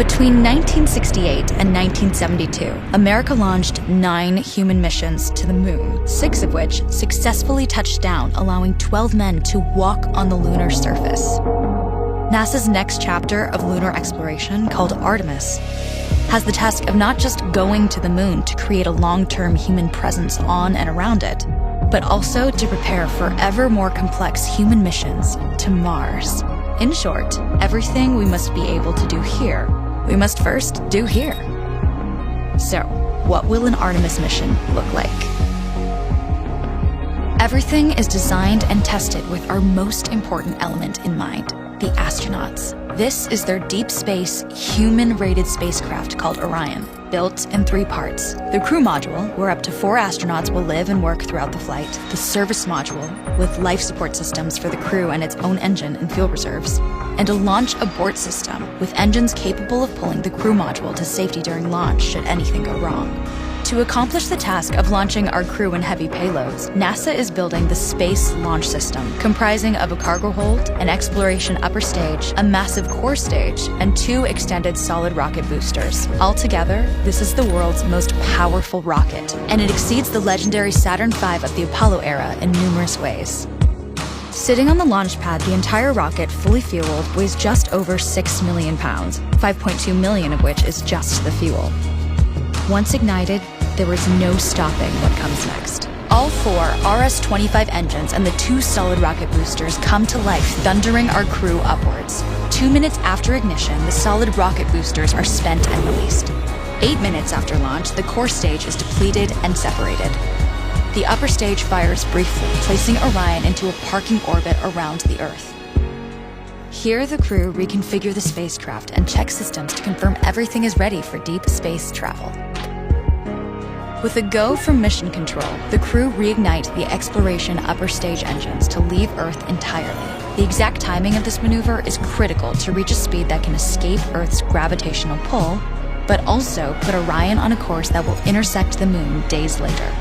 Between 1968 and 1972, America launched 9 human missions to the moon, 6 of which successfully touched down, allowing 12 men to walk on the lunar surface. NASA's next chapter of lunar exploration, called Artemis, has the task of not just going to the moon to create a long-term human presence on and around it, but also to prepare for ever more complex human missions to Mars. In short, everything we must be able to do here, we must first do here. So, what will an Artemis mission look like? Everything is designed and tested with our most important element in mind, the astronauts. This is their deep space, human-rated spacecraft called Orion, built in 3 parts. The crew module, where up to 4 astronauts will live and work throughout the flight. The service module, with life support systems for the crew and its own engine and fuel reserves. And a launch abort system, with engines capable of pulling the crew module to safety during launch should anything go wrong. To accomplish the task of launching our crew and heavy payloads, NASA is building the Space Launch System, comprising of a cargo hold, an exploration upper stage, a massive core stage, and 2 extended solid rocket boosters. Altogether, this is the world's most powerful rocket, and it exceeds the legendary Saturn V of the Apollo era in numerous ways. Sitting on the launch pad, the entire rocket, fully fueled, weighs just over 6 million pounds, 5.2 million of which is just the fuel. Once ignited, there is no stopping what comes next. All 4 RS-25 engines and the 2 solid rocket boosters come to life, thundering our crew upwards. 2 minutes after ignition, the solid rocket boosters are spent and released. 8 minutes after launch, the core stage is depleted and separated. The upper stage fires briefly, placing Orion into a parking orbit around the Earth. Here, the crew reconfigure the spacecraft and check systems to confirm everything is ready for deep space travel. With a go from mission control, the crew reignite the exploration upper stage engines to leave Earth entirely. The exact timing of this maneuver is critical to reach a speed that can escape Earth's gravitational pull, but also put Orion on a course that will intersect the moon days later.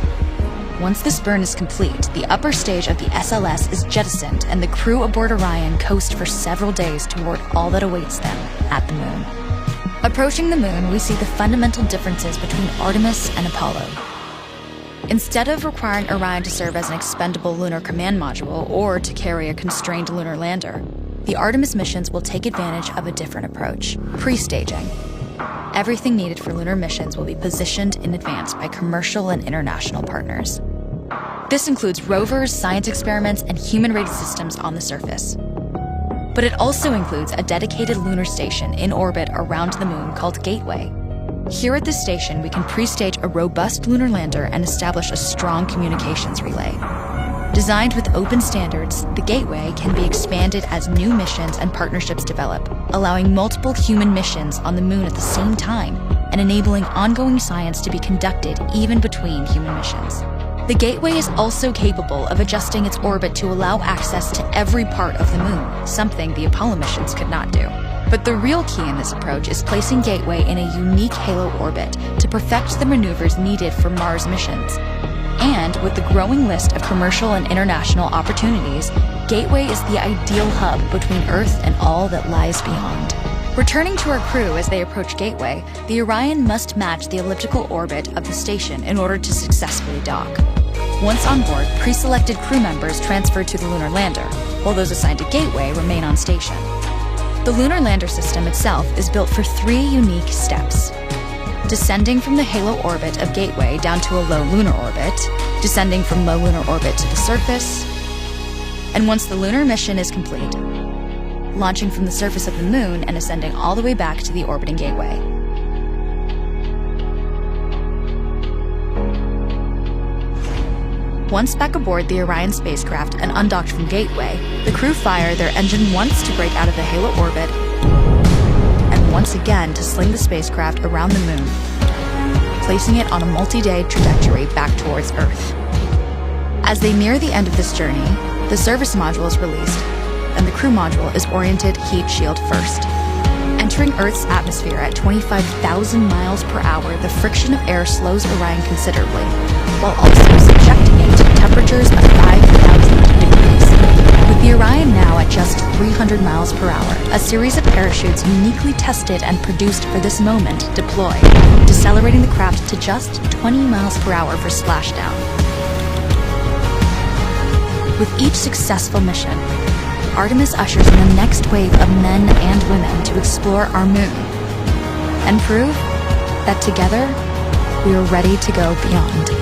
Once this burn is complete, the upper stage of the SLS is jettisoned and the crew aboard Orion coast for several days toward all that awaits them at the moon. Approaching the moon, we see the fundamental differences between Artemis and Apollo. Instead of requiring Orion to serve as an expendable lunar command module or to carry a constrained lunar lander, the Artemis missions will take advantage of a different approach: pre-staging. Everything needed for lunar missions will be positioned in advance by commercial and international partners. This includes rovers, science experiments, and human-rated systems on the surface. But it also includes a dedicated lunar station in orbit around the moon called Gateway. Here at this station, we can pre-stage a robust lunar lander and establish a strong communications relay. Designed with open standards, the Gateway can be expanded as new missions and partnerships develop, allowing multiple human missions on the moon at the same time and enabling ongoing science to be conducted even between human missions. The Gateway is also capable of adjusting its orbit to allow access to every part of the moon, something the Apollo missions could not do. But the real key in this approach is placing Gateway in a unique halo orbit to perfect the maneuvers needed for Mars missions. And with the growing list of commercial and international opportunities, Gateway is the ideal hub between Earth and all that lies beyond. Returning to our crew as they approach Gateway, the Orion must match the elliptical orbit of the station in order to successfully dock. Once on board, pre-selected crew members transfer to the lunar lander, while those assigned to Gateway remain on station. The lunar lander system itself is built for 3 unique steps: descending from the halo orbit of Gateway down to a low lunar orbit, descending from low lunar orbit to the surface, and once the lunar mission is complete, launching from the surface of the moon and ascending all the way back to the orbiting Gateway. Once back aboard the Orion spacecraft and undocked from Gateway, the crew fire their engine once to break out of the halo orbit, and once again to sling the spacecraft around the moon, placing it on a multi-day trajectory back towards Earth. As they near the end of this journey, the service module is released, and the crew module is oriented heat shield first. Entering Earth's atmosphere at 25,000 miles per hour, the friction of air slows Orion considerably, while also subjecting it to temperatures of 5,000 degrees. With The Orion, now at just 300 miles per hour, a series of parachutes uniquely tested and produced for this moment deploy, decelerating the craft to just 20 miles per hour for splashdown. With each successful mission, Artemis ushers in the next wave of men and women to explore our moon and prove that together we are ready to go beyond.